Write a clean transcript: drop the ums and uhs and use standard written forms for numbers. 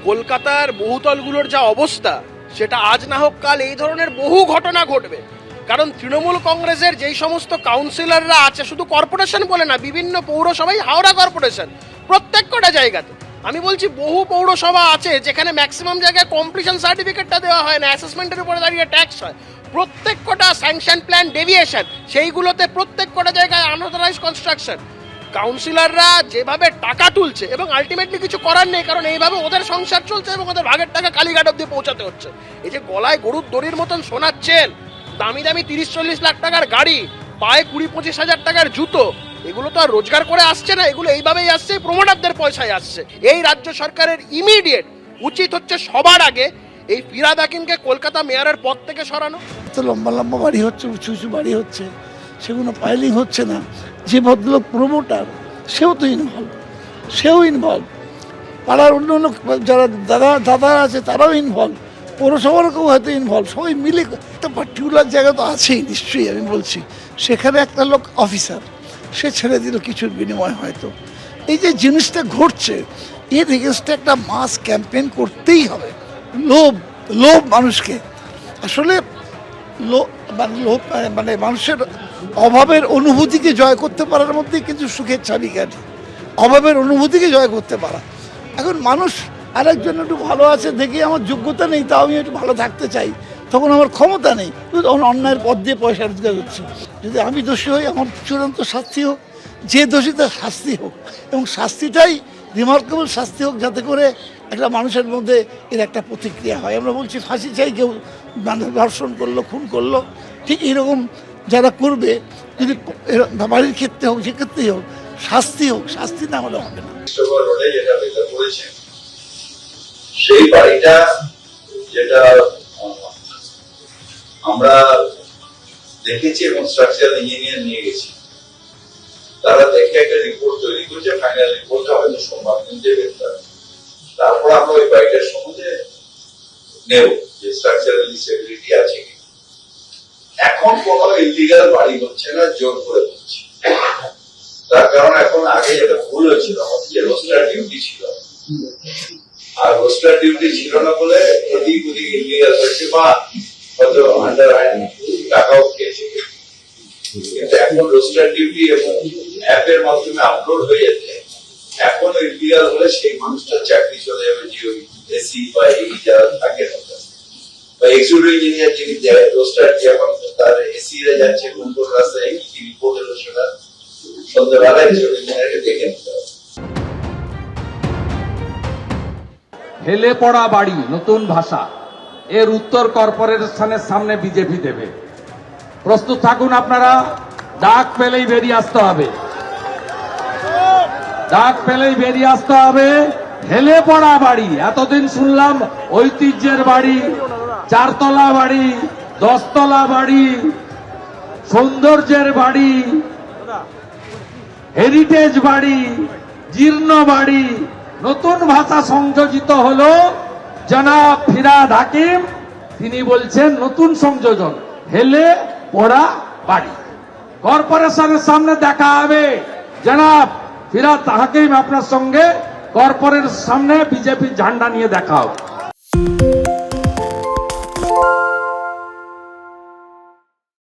কলকাতার বহুতলগুলোর যা অবস্থা, সেটা আজ না হোক কাল এই ধরনের বহু ঘটনা ঘটবে। কারণ তৃণমূল কংগ্রেসের যেই সমস্ত কাউন্সিলররা আছে, শুধু কর্পোরেশন বলে না, বিভিন্ন পৌরসভায়, হাওড়া কর্পোরেশন, প্রত্যেক কটা জায়গাতে আমি বলছি বহু পৌরসভা আছে যেখানে ম্যাক্সিমাম জায়গায় কমপ্লিশন সার্টিফিকেটটা দেওয়া হয় না, অ্যাসেসমেন্টের উপরে দাঁড়িয়ে ট্যাক্স হয়। প্রত্যেক কটা স্যাংশন প্ল্যান ডেভিয়েশন, সেইগুলোতে প্রত্যেক কটা জায়গায় আনঅথরাইজ কনস্ট্রাকশন। কাউন্সিলররা যেভাবে টাকা তুলছে এবং আলটিমেটলি কিছু করার নেই, কারণ এইভাবে ওদের সংসার চলছে এবং ওদের ভাগের টাকা কালীঘাট অব্দি পৌঁছাতে হচ্ছে। এই যে গলায় গরুর দড়ির মতন শোনাচ্ছেন, দামি দামি 30-40 লাখ টাকার গাড়ি, পায়ে 20-25 হাজার টাকার জুতো, এগুলো তো আর রোজগার করে আসছে না, এগুলো এইভাবেই আসছে, প্রমোটারদের পয়সায় আসছে। এই রাজ্য সরকারের ইমিডিয়েট উচিত হচ্ছে সবার আগে এই ফিরহাদ হাকিমকে কলকাতা মেয়রের পদ থেকে সরানো। তো লম্বা লম্বা বাড়ি হচ্ছে, উঁচু উঁচু বাড়ি হচ্ছে, সেগুলো ফাইলিং হচ্ছে না। যে ভদ্রলোক প্রমোটার, সেও ইনভলভ, পাড়ার অন্য অন্য যারা দাদা আছে তারাও ইনভলভ, পৌরসভারও কেউ হয়তো ইনভলভ, সবাই মিলে একটা পার্টিকুলার জায়গা তো আছেই নিশ্চয়ই। আমি বলছি সেখানে একটা লোক অফিসার, সে ছেড়ে দিল কিছুর বিনিময় হয়তো। এই যে জিনিসটা ঘটছে, এর এগেনস্টে একটা মাস ক্যাম্পেইন করতেই হবে। লোভ মানুষকে আসলে মানে মানুষের অভাবের অনুভূতিকে জয় করতে পারার মধ্যেই কিন্তু সুখের চাবিকাঠি, অভাবের অনুভূতিকে জয় করতে পারা। এখন মানুষ আরেকজন একটু ভালো আছে দেখে আমার যোগ্যতা নেই, তাও আমি একটু ভালো থাকতে চাই, তখন আমার ক্ষমতা নেই, তখন অন্যায়ের পথ দিয়ে পয়সা রোজগার হচ্ছে। যদি আমি দোষী হই, আমার চূড়ান্ত শাস্তি হোক, যে দোষী তার শাস্তি হোক, এবং শাস্তিটাই রিমার্কেবল শাস্তি হোক, যাতে করে একটা মানুষের মধ্যে এর একটা প্রতিক্রিয়া হয়। আমরা বলছি ফাঁসি চাই, কেউ ধর্ষণ করলো, খুন করলো, ঠিক এরকম যারা করবে, যদি বাড়ির ক্ষেত্রে হোক, যে ক্ষেত্রেই হোক, শাস্তি হোক, শাস্তি না হলে হবে না। সেই বাড়িটা যেটা আমরা দেখেছি এবং স্ট্রাকচারাল ইঞ্জিনিয়ার নিয়ে গেছি, তারা দেখে একটা রিপোর্ট তৈরি করছে, ফাইনাল রিপোর্টটা হয়তো সোমবার দিন দেবে। তারপর আমরা ওই বাড়িটার সম্বন্ধে নেব যে স্ট্রাকচারাল ডিসেবিলিটি আছে কি। এখন কোনো ইলিগাল বাড়ি হচ্ছে না, জোর করে হচ্ছে। তার কারণ এখন আগে যেটা ভুল হয়েছিল, আমাদের যে রোস্টার ডিউটি ছিল, আর রোস্টার ডিউটি ছিল না বলে এদিক ওদিক ইলিগাল হয়েছে বা হয়তো আন্ডার আইন টাকাও খেয়েছে। কিন্তু এখন রোস্টার ডিউটি এবং অ্যাপের মাধ্যমে আপলোড হয়ে যাচ্ছে, এখন ইলিগাল হলে সেই মানুষটার চাকরি চলে যাবে, যে ওই এসি বা এই যারা থাকে বা এক্সিকিউটিভ ইঞ্জিনিয়ার যিনি দেয় রোস্টার, যেমন তার এসি রে যাচ্ছে কোন কোন রাস্তায় কি রিপোর্ট এলো, সেটা সন্ধ্যাবেলায় ইঞ্জিনিয়ারকে দেখে নিতে হবে। হেলে পড়া বাড়ি, নতুন ভাষা, এর উত্তর কর্পোরেশনের সামনে বিজেপি দেবে। প্রস্তুত থাকুন আপনারা, ডাক পেলেই বেরিয়ে আসতে হবে, ডাক পেলেই বেরিয়ে আসতে হবে। হেলে পড়া বাড়ি, এতদিন শুনলাম ঐতিহ্যের বাড়ি, 4 তলা বাড়ি, 10 তলা বাড়ি, সৌন্দর্যের বাড়ি, হেরিটেজ বাড়ি, জীর্ণ বাড়ি। নতুন ভাষা সংযোজিত হলো, জনাব ফিরহাদ হাকিম তিনি বলছেন নতুন সংযোজন, হেলে পড়া বাড়ি। কর্পোরেশনের সামনে দেখা হবে, জনাব ফিরহাদ হাকিম আপনার সঙ্গে কর্পোরেশনের সামনে বিজেপির ঝান্ডা নিয়ে দেখা হবে।